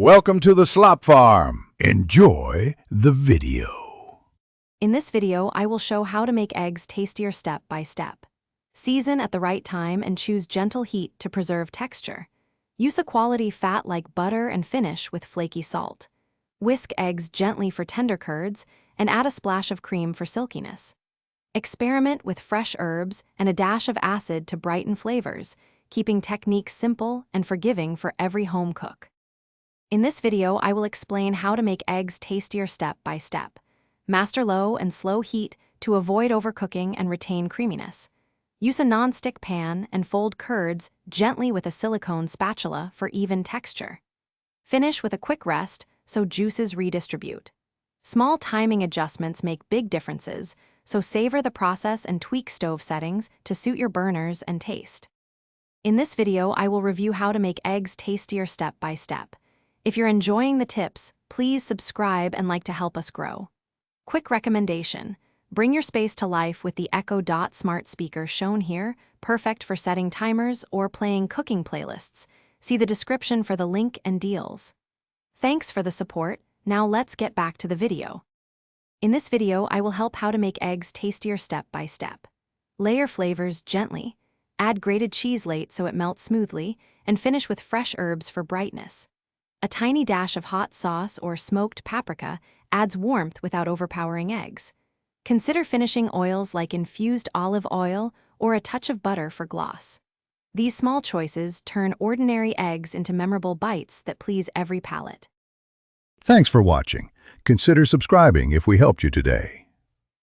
Welcome to the Slop Farm. Enjoy the video. In this video, I will show how to make eggs tastier step by step. Season at the right time and choose gentle heat to preserve texture. Use a quality fat like butter and finish with flaky salt. Whisk eggs gently for tender curds and add a splash of cream for silkiness. Experiment with fresh herbs and a dash of acid to brighten flavors, keeping techniques simple and forgiving for every home cook. In this video, I will explain how to make eggs tastier step by step. Master low and slow heat to avoid overcooking and retain creaminess. Use a non-stick pan and fold curds gently with a silicone spatula for even texture. Finish with a quick rest so juices redistribute. Small timing adjustments make big differences, so savor the process and tweak stove settings to suit your burners and taste. In this video, I will review how to make eggs tastier step by step. If you're enjoying the tips, please subscribe and like to help us grow. Quick recommendation: bring your space to life with the Echo Dot smart speaker shown here, perfect for setting timers or playing cooking playlists. See the description for the link and deals. Thanks for the support. Now let's get back to the video. In this video, I will help how to make eggs tastier step by step. Layer flavors gently. Add grated cheese late so it melts smoothly, and finish with fresh herbs for brightness. A tiny dash of hot sauce or smoked paprika adds warmth without overpowering eggs. Consider finishing oils like infused olive oil or a touch of butter for gloss. These small choices turn ordinary eggs into memorable bites that please every palate. Thanks for watching. Consider subscribing if we helped you today.